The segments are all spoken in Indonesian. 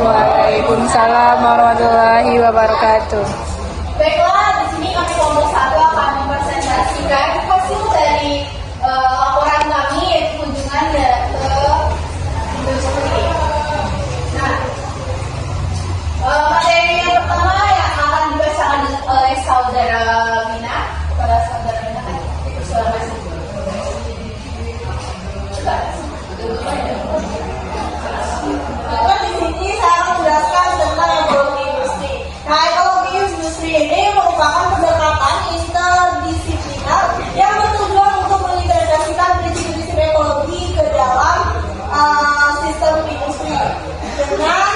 Waalaikumsalam warahmatullahi wabarakatuh. Baiklah, di sini kami kelompok 1 akan mempresentasikan hasil dari laporan kami yaitu kunjungan ke industri. Nah, materi yang pertama yang akan dibacakan oleh saudara Bina kepada saudara Bina kan itu suara masih. Di sini saya akan menjelaskan tentang ekologi industri. Nah, ekologi industri ini merupakan pendekatan interdisipliner yang bertujuan untuk mengintegrasikan prinsip-prinsip ekologi ke dalam sistem industri dengan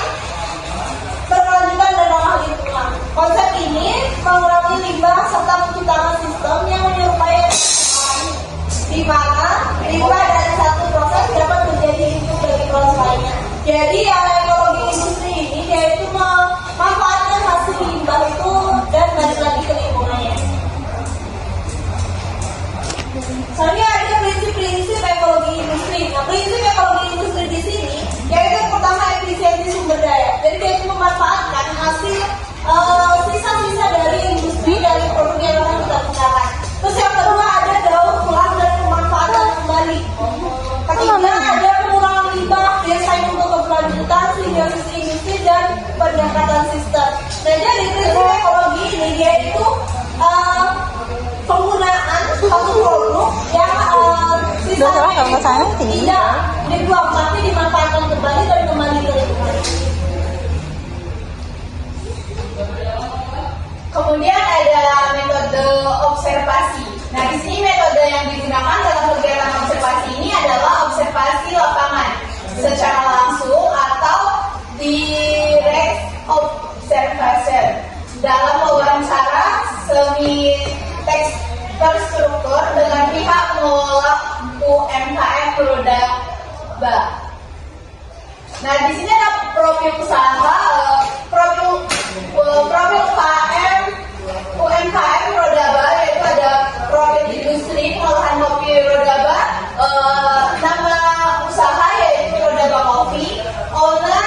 berkelanjutan dan ramah lingkungan. Konsep ini mengurangi limbah serta menciptakan sistem yang menyerupai di mana limbah dari satu proses dapat menjadi input bagi proses lainnya. Jadi ekologi industri ini yaitu memanfaatkan hasil limbah itu dan balik lagi ke lingkungannya. Soalnya ada prinsip-prinsip ekologi industri. Nah, prinsip ekologi industri di sini yaitu yang pertama efisiensi sumber daya. Jadi yaitu memanfaatkan hasil sisa-sisa dari industri dari produk yang akan kita gunakan. Terus yang kedua ada daur ulang dan pemanfaatan kembali. Ketiga ada pengurangan limbah biasanya untuk keberlanjutan simbiosis industri dan peningkatan sistem. Nah, jadi prinsip ekologi ini yaitu penggunaan satu produk yang sisanya tidak dibuang tapi dimanfaatkan kembali dan kembali ke lingkungan. Kemudian ada metode observasi. Nah, di sini metode yang digunakan dalam kegiatan observasi ini adalah observasi lapangan secara langsung atau direct observation dalam wawancara semi teks terstruktur dengan pihak pengelola UMKM Roda Ba. Nah, di sini ada profil usaha, profil UMKM Roda Ba, yaitu ada profil industri pengolahan kopi Roda Ba, nama usaha yaitu Roda Ba Coffee, owner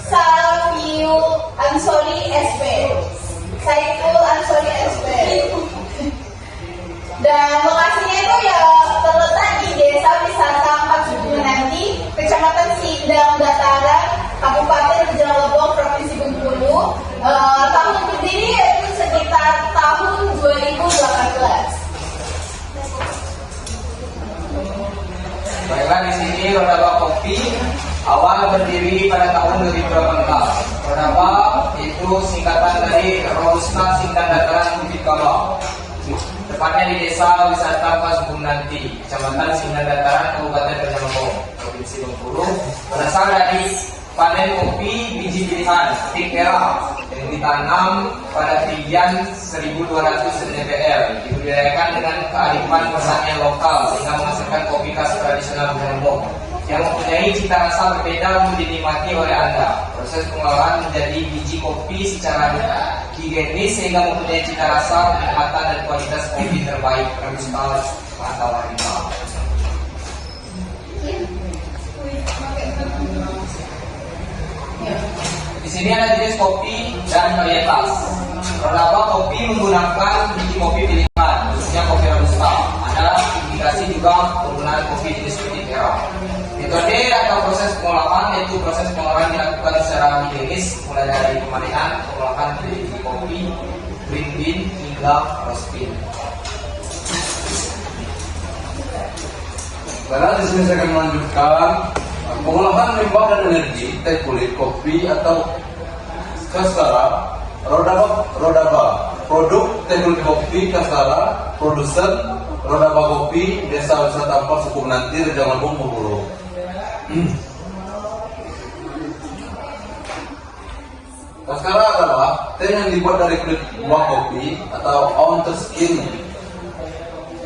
Saiful Ansori SP. Dan lokasinya itu ya terletak di Desa Wisata 47 nanti, Kecamatan Sindang Dataran, Kabupaten Rejang Lebong, Provinsi Bengkulu. Tahun berdiri yaitu sekitar tahun 2018. Baiklah, di sini Roda Ba Coffee awal berdiri pada tahun 2018. Roda Ba itu singkatan dari Rosna Sindang Dataran Bukit Kawah. Tepatnya di Desa Wisata Pasbung Nanti, Kecamatan Sindang Dataran, Kabupaten Rejang Lebong, Provinsi Bengkulu. Berasal dari panen kopi biji pilihan petik merah yang ditanam pada ketinggian 1200 mdpl, dibudidayakan dengan kearifan pertanian lokal sehingga menghasilkan kopi khas tradisional Lebong yang mempunyai cita rasa berbeda untuk dinikmati oleh Anda. Proses pengolahan menjadi biji kopi secara higienis sehingga mempunyai cita rasa, kenikmatan dan kualitas kopi terbaik robusta atau harimau. Di sini ada jenis kopi dan varietas. Roda Ba Kopi menggunakan biji kopi pilihan, khususnya kopi robusta. Ada indikasi juga penggunaan kopi jenis putih merah. Metode atau proses pengolahan yaitu proses pengolahan dilakukan secara higienis, mulai dari pemanenan, pengolahan biji kopi, green bean hingga roast bean. Karena di sini saya akan melanjutkan pengolahan limbah dan energi teh kulit kopi atau Kastara Roda Ba. Produk teh kulit kopi Kastara, produsen Roda Ba Kopi, Desa Wisata 4 Suku Menanti, Rejang Lebong, Bengkulu. Kastara adalah teh yang dibuat dari kulit buah kopi atau outer skin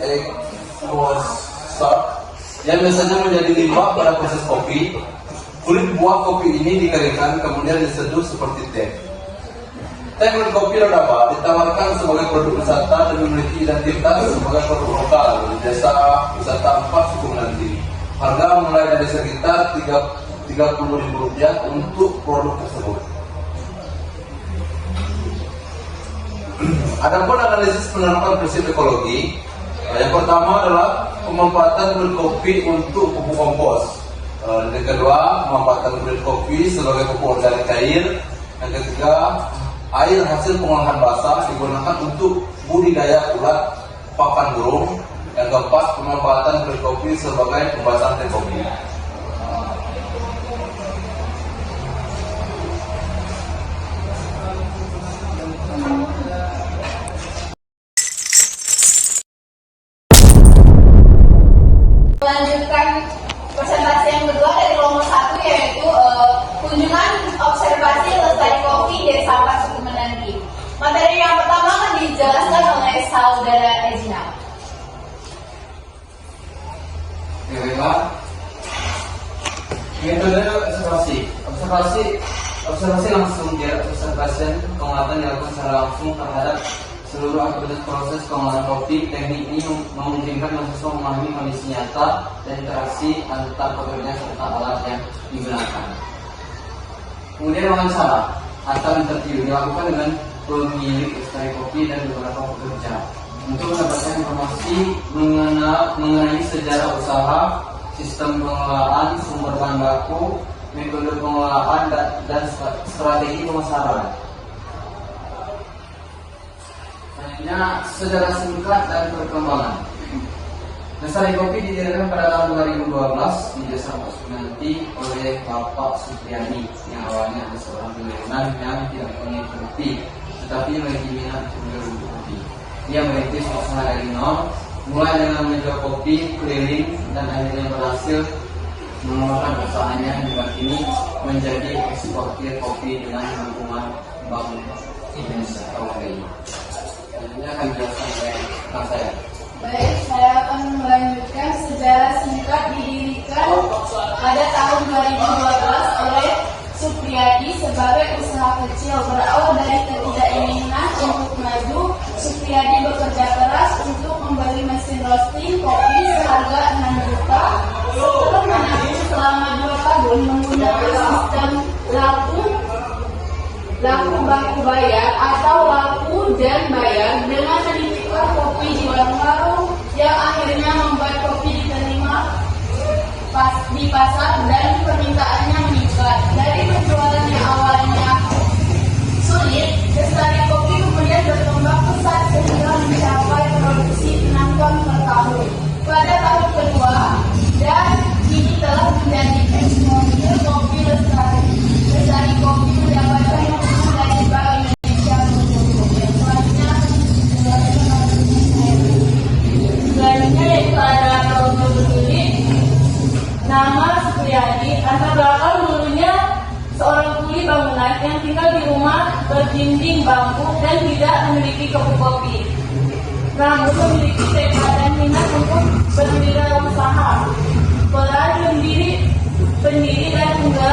extract yang biasanya menjadi limbah pada proses kopi. Kulit buah kopi ini dikeringkan kemudian diseduh seperti teh. Teh kulit kopi Roda Ba ditawarkan sebagai produk wisata dan memiliki identitas sebagai produk lokal di Desa Wisata 4 Suku Menanti. Harga mulai dari sekitar Rp30.000 untuk produk tersebut. Adapun analisis penerapan prinsip ekologi, yang pertama adalah pemanfaatan kulit kopi untuk pupuk kompos. Yang kedua, pemanfaatan kulit kopi sebagai pupuk organik cair. Yang ketiga, air hasil pengolahan basah digunakan untuk budidaya ulat pakan burung. Yang keempat, pemanfaatan kulit kopi sebagai pembasahan teh kopi. Melanjutkan presentasi yang kedua dari kelompok 1, yaitu kunjungan observasi lestari kopi Desa Pasuku Menanti. Materi yang pertama akan dijelaskan oleh Saudara Ezina. Baiklah. Metode observasi langsung dia observasi pengamatan dilakukan secara langsung terhadap seluruh aktivitas proses pengolahan kopi. Teknik ini memungkinkan mahasiswa memahami kondisi nyata dan interaksi antar pekerja serta alat yang digunakan. Kemudian wawancara atau interview dilakukan dengan pemilik lestari kopi dan beberapa pekerja untuk mendapatkan informasi mengenai sejarah usaha, sistem pengelolaan, sumber bahan baku, metode pengelolaan, dan strategi pemasaran. Selanjutnya, sejarah singkat dan perkembangan. Lestari Kopi didirikan pada tahun 2012 di Desa Pasuku Menanti oleh Bapak Supriyadi yang awalnya adalah seorang milenial yang tidak punya kopi, tetapi memiliki minat untuk kopi. Dia merintis usaha dari nol, mulai dengan menjual kopi keliling dan akhirnya berhasil mengembangkan usahanya hingga kini menjadi eksportir kopi dengan dukungan Bank Indonesia atau BI. Selanjutnya akan dijelaskan oleh rekan saya. Baik, saya akan melanjutkan sejarah singkat didirikan pada tahun 2012 oleh Supriyadi sebagai usaha kecil. Berawal dari ketidakinginan untuk maju, Supriyadi bekerja keras untuk membeli mesin roasting kopi seharga 6 juta. Setelah menabung selama 2 tahun menggunakan sistem laku baku bayar atau laku dan bayar dengan menitipkan kopi di warung-warung yang akhirnya membuat kopi diterima di pasar dan permintaannya meningkat. Dari penjualan yang awalnya sulit, Lestari Kopi kemudian berkembang pesat sehingga mencapai produksi 6 ton per tahun pada tahun kedua, dan kini telah menjadi eksportir kopi Lestari. Lestari Kopi mendapatkan dukungan dari Bank Indonesia untuk yang selanjutnya yaitu ada logo berdiri. Nama Supriyadi, latar belakang dulunya seorang kuli bangunan yang tinggal di rumah berdinding bambu dan tidak memiliki kebun kopi. Namun memiliki tekad dan minat untuk berdiri dalam usaha. Peran pendiri dan penggerak